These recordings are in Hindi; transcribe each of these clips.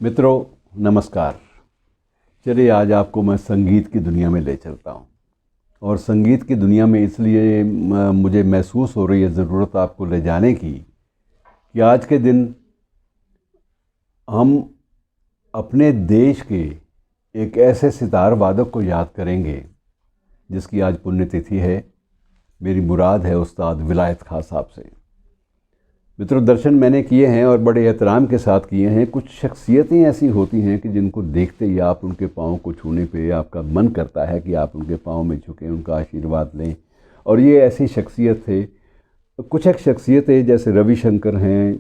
मित्रों नमस्कार। चलिए आज आपको मैं संगीत की दुनिया में ले चलता हूँ। और संगीत की दुनिया में इसलिए मुझे महसूस हो रही है ज़रूरत आपको ले जाने की कि आज के दिन हम अपने देश के एक ऐसे सितार वादक को याद करेंगे जिसकी आज पुण्यतिथि है। मेरी मुराद है उस्ताद विलायत खां साहब से। मित्रों, दर्शन मैंने किए हैं और बड़े एहतराम के साथ किए हैं। कुछ शख्सियतें ऐसी होती हैं कि जिनको देखते ही आप उनके पाँव को छूने पे आपका मन करता है कि आप उनके पाँव में झुकें, उनका आशीर्वाद लें। और ये ऐसी शख्सियत थे। कुछ एक शख्सियतें जैसे रविशंकर हैं,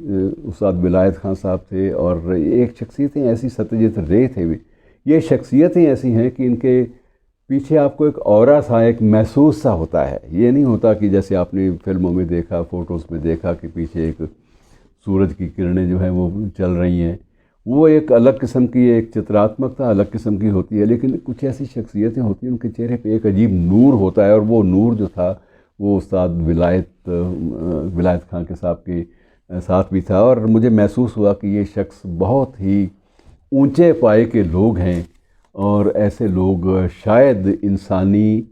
उस्ताद विलायत खां साहब थे, और एक शख्सियतें ऐसी सत्यजीत रे थे। ये शख्सियतें ऐसी हैं कि इनके पीछे आपको एक ऑरा सा, एक महसूस सा होता है। ये नहीं होता कि जैसे आपने फिल्मों में देखा, फ़ोटोज़ में देखा कि पीछे एक सूरज की किरणें जो हैं वो चल रही हैं। वो एक अलग किस्म की, एक चित्रात्मकता अलग किस्म की होती है। लेकिन कुछ ऐसी शख्सियतें होती हैं उनके चेहरे पे एक अजीब नूर होता है, और वो नूर जो था वो उस्ताद विलायत खां के साहब के साथ भी था। और मुझे महसूस हुआ कि ये शख्स बहुत ही ऊंचे पाए के लोग हैं, और ऐसे लोग शायद इंसानी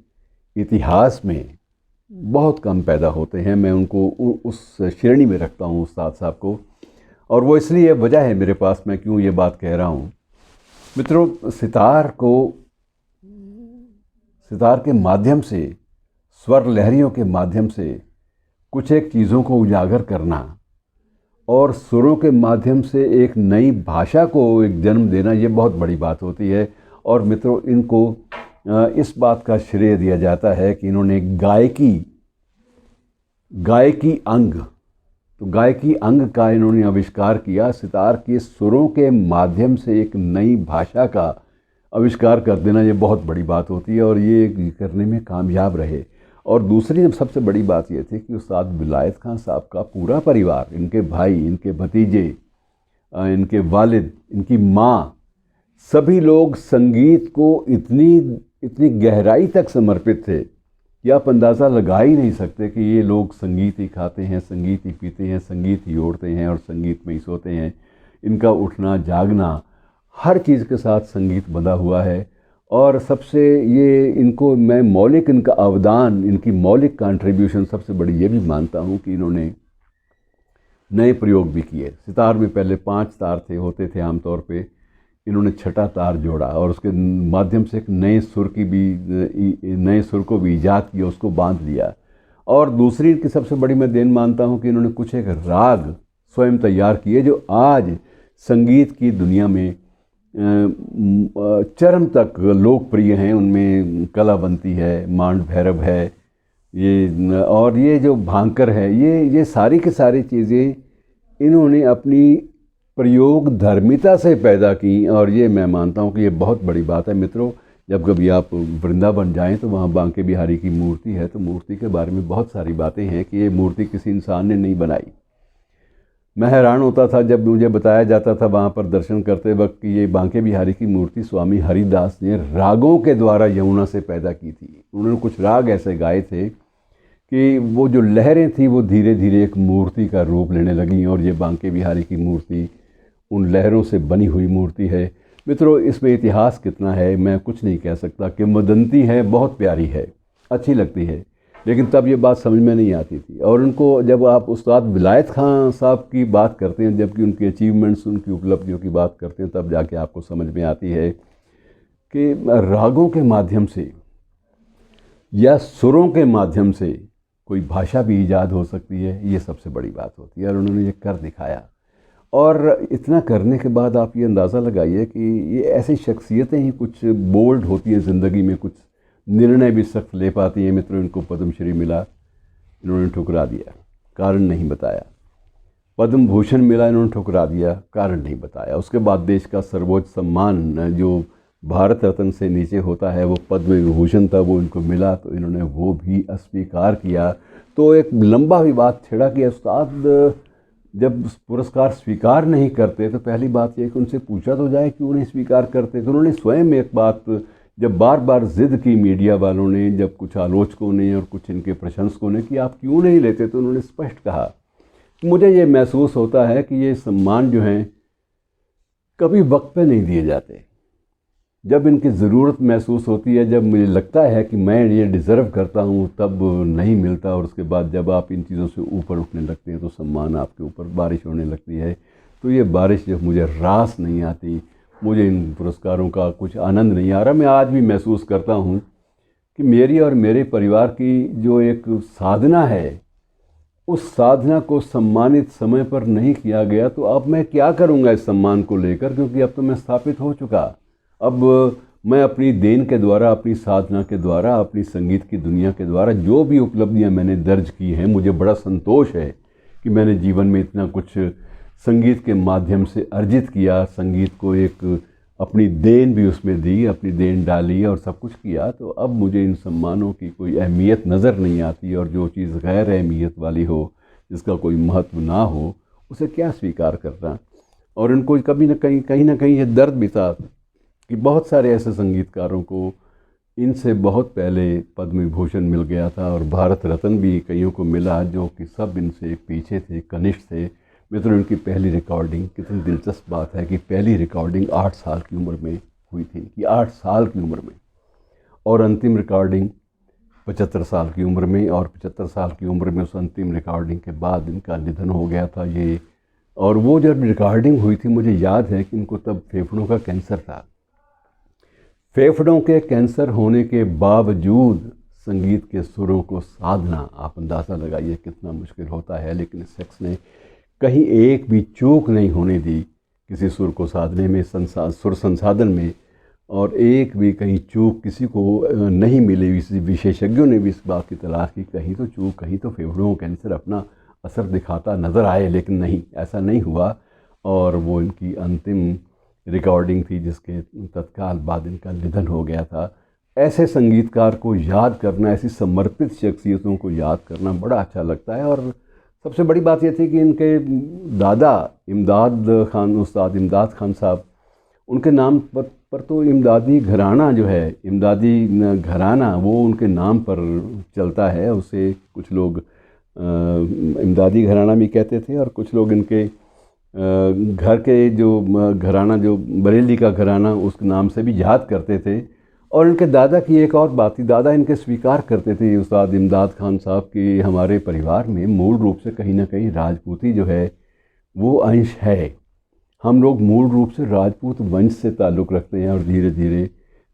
इतिहास में बहुत कम पैदा होते हैं। मैं उनको उस श्रेणी में रखता हूँ उस्ताद साहब को। और वो इसलिए वजह है मेरे पास, मैं क्यों ये बात कह रहा हूँ। मित्रों, सितार के माध्यम से, स्वर लहरियों के माध्यम से कुछ एक चीज़ों को उजागर करना और सुरों के माध्यम से एक नई भाषा को एक जन्म देना, ये बहुत बड़ी बात होती है। और मित्रों, इनको इस बात का श्रेय दिया जाता है कि इन्होंने गायकी अंग का इन्होंने आविष्कार किया। सितार के सुरों के माध्यम से एक नई भाषा का आविष्कार कर देना, ये बहुत बड़ी बात होती है, और ये करने में कामयाब रहे। और दूसरी सबसे बड़ी बात ये थी कि उस्ताद विलायत खां साहब का पूरा परिवार, इनके भाई, इनके भतीजे, इनके वालिद, इनकी माँ, सभी लोग संगीत को इतनी गहराई तक समर्पित थे कि आप अंदाज़ा लगा ही नहीं सकते कि ये लोग संगीत ही खाते हैं, संगीत ही पीते हैं, संगीत ही ओढ़ते हैं और संगीत में ही सोते हैं। इनका उठना जागना हर चीज़ के साथ संगीत बंधा हुआ है। और सबसे ये इनको मैं मौलिक, इनका अवदान, इनकी मौलिक कंट्रीब्यूशन सबसे बड़ी ये भी मानता हूँ कि इन्होंने नए प्रयोग भी किए। सितार में पहले 5 तार होते थे आमतौर पे, इन्होंने 6ठा तार जोड़ा और उसके माध्यम से एक नए सुर को भी ईजाद किया, उसको बांध लिया। और दूसरी इनकी सबसे बड़ी मैं देन मानता हूँ कि इन्होंने कुछ एक राग स्वयं तैयार किए जो आज संगीत की दुनिया में चरम तक लोकप्रिय हैं। उनमें कलावंती है, मांड भैरव है, और ये जो भांकर है, ये सारी की सारी चीज़ें इन्होंने अपनी प्रयोग धर्मिता से पैदा की। और ये मैं मानता हूँ कि ये बहुत बड़ी बात है। मित्रों, जब कभी आप वृंदावन जाएं तो वहाँ बांके बिहारी की मूर्ति है, तो मूर्ति के बारे में बहुत सारी बातें हैं कि ये मूर्ति किसी इंसान ने नहीं बनाई। मैं हैरान होता था जब मुझे बताया जाता था वहाँ पर दर्शन करते वक्त कि ये बांके बिहारी की मूर्ति स्वामी हरिदास ने रागों के द्वारा यमुना से पैदा की थी। उन्होंने कुछ राग ऐसे गाए थे कि वो जो लहरें थी वो धीरे धीरे एक मूर्ति का रूप लेने लगीं, और ये बांके बिहारी की मूर्ति उन लहरों से बनी हुई मूर्ति है। मित्रों, इसमें इतिहास कितना है मैं कुछ नहीं कह सकता। किंवदंती है, बहुत प्यारी है, अच्छी लगती है, लेकिन तब ये बात समझ में नहीं आती थी। और उनको जब आप उस्ताद विलायत खां साहब की बात करते हैं, जबकि उनकी अचीवमेंट्स, उनकी उपलब्धियों की बात करते हैं, तब जाके आपको समझ में आती है कि रागों के माध्यम से या सुरों के माध्यम से कोई भाषा भी ईजाद हो सकती है। ये सबसे बड़ी बात होती है, और उन्होंने ये कर दिखाया। और इतना करने के बाद आप ये अंदाज़ा लगाइए कि ये ऐसी शख्सियतें ही कुछ बोल्ड होती हैं ज़िंदगी में, कुछ निर्णय भी सख्त ले पाती हैं। मित्रों, इनको पद्मश्री मिला, इन्होंने ठुकरा दिया, कारण नहीं बताया। पद्म भूषण मिला, इन्होंने ठुकरा दिया, कारण नहीं बताया। उसके बाद देश का सर्वोच्च सम्मान जो भारत रत्न से नीचे होता है, वो पद्म विभूषण था, वो इनको मिला, तो इन्होंने वो भी अस्वीकार किया। तो एक लंबा विवाद छिड़ा कि उस्ताद जब पुरस्कार स्वीकार नहीं करते तो पहली बात यह कि उनसे पूछा तो जाए क्यों नहीं स्वीकार करते। तो उन्होंने स्वयं एक बात, जब बार बार ज़िद की मीडिया वालों ने, जब कुछ आलोचकों ने और कुछ इनके प्रशंसकों ने कि आप क्यों नहीं लेते, तो उन्होंने स्पष्ट कहा। मुझे ये महसूस होता है कि ये सम्मान जो हैं कभी वक्त पे नहीं दिए जाते। जब इनकी ज़रूरत महसूस होती है, जब मुझे लगता है कि मैं ये डिज़र्व करता हूँ, तब नहीं मिलता। और उसके बाद जब आप इन चीज़ों से ऊपर उठने लगते हैं तो सम्मान आपके ऊपर बारिश होने लगती है। तो ये बारिश जब मुझे रास नहीं आती, मुझे इन पुरस्कारों का कुछ आनंद नहीं आ रहा। मैं आज भी महसूस करता हूँ कि मेरी और मेरे परिवार की जो एक साधना है, उस साधना को सम्मानित समय पर नहीं किया गया। तो अब मैं क्या करूँगा इस सम्मान को लेकर, क्योंकि अब तो मैं स्थापित हो चुका। अब मैं अपनी देन के द्वारा, अपनी साधना के द्वारा, अपनी संगीत की दुनिया के द्वारा जो भी उपलब्धियां मैंने दर्ज की हैं, मुझे बड़ा संतोष है कि मैंने जीवन में इतना कुछ संगीत के माध्यम से अर्जित किया। संगीत को एक अपनी देन भी उसमें दी, अपनी देन डाली और सब कुछ किया। तो अब मुझे इन सम्मानों की कोई अहमियत नज़र नहीं आती, और जो चीज़ गैर अहमियत वाली हो, जिसका कोई महत्व ना हो, उसे क्या स्वीकार करना। और इनको कभी कहीं ना कहीं ये दर्द भी था कि बहुत सारे ऐसे संगीतकारों को इनसे बहुत पहले पद्म विभूषण मिल गया था, और भारत रत्न भी कईयों को मिला, जो कि सब इनसे पीछे थे, कनिष्ठ थे। मित्रों, इनकी पहली रिकॉर्डिंग, कितनी दिलचस्प बात है कि पहली रिकॉर्डिंग 8 साल की उम्र में हुई थी, कि 8 साल की उम्र में, और अंतिम रिकॉर्डिंग 75 साल की उम्र में। और 75 साल की उम्र में उस अंतिम रिकॉर्डिंग के बाद इनका निधन हो गया था। ये, और वो जब रिकॉर्डिंग हुई थी, मुझे याद है कि इनको तब फेफड़ों का कैंसर था। फेफड़ों के कैंसर होने के बावजूद संगीत के सुरों को साधना, आप अंदाज़ा लगाइए कितना मुश्किल होता है। लेकिन इस शख्स ने कहीं एक भी चूक नहीं होने दी किसी सुर को साधने में, सुर संसाधन में। और एक भी कहीं चूक किसी को नहीं मिली। किसी विशेषज्ञों ने भी इस बात की तलाश की, कहीं तो चूक, कहीं तो फेफड़ों का कैंसर अपना असर दिखाता नज़र आए, लेकिन नहीं, ऐसा नहीं हुआ। और वो इनकी अंतिम रिकॉर्डिंग थी जिसके तत्काल बाद इनका निधन हो गया था। ऐसे संगीतकार को याद करना, ऐसी समर्पित शख्सियतों को याद करना बड़ा अच्छा लगता है। और सबसे बड़ी बात यह थी कि इनके दादा इमदाद खान, उस्ताद इमदाद खान साहब, उनके नाम पर तो इमदादी घराना जो है, इमदादी घराना, वो उनके नाम पर चलता है। उसे कुछ लोग इमदादी घराना भी कहते थे, और कुछ लोग इनके घर के जो घराना, जो बरेली का घराना, उस नाम से भी याद करते थे। और इनके दादा की एक और बात थी, दादा इनके स्वीकार करते थे, उस्ताद इमदाद खान साहब, कि हमारे परिवार में मूल रूप से कहीं ना कहीं राजपूती जो है वो अंश है। हम लोग मूल रूप से राजपूत वंश से ताल्लुक़ रखते हैं, और धीरे धीरे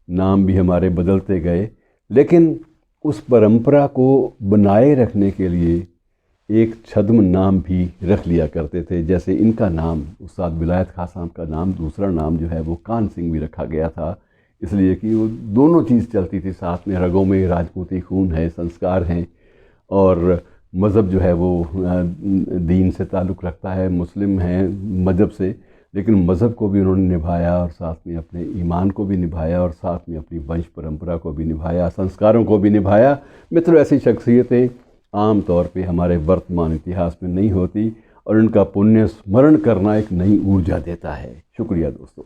नाम भी हमारे बदलते गए। लेकिन उस परंपरा को बनाए रखने के लिए एक छद्म नाम भी रख लिया करते थे। जैसे इनका नाम, उस्ताद विलायत खां साहब का नाम, दूसरा नाम जो है वो कान सिंह भी रखा गया था, इसलिए कि वो दोनों चीज़ चलती थी साथ में। रगों में राजपूती खून है, संस्कार हैं, और मज़हब जो है वो दीन से ताल्लुक़ रखता है, मुस्लिम हैं मज़हब से, लेकिन मज़हब को भी उन्होंने निभाया, और साथ में अपने ईमान को भी निभाया, और साथ में अपनी वंश परंपरा को भी निभाया, संस्कारों को भी निभाया। मित्रों, ऐसी शख्सियतें आम तौर पे हमारे वर्तमान इतिहास में नहीं होती, और उनका पुण्य स्मरण करना एक नई ऊर्जा देता है। शुक्रिया दोस्तों।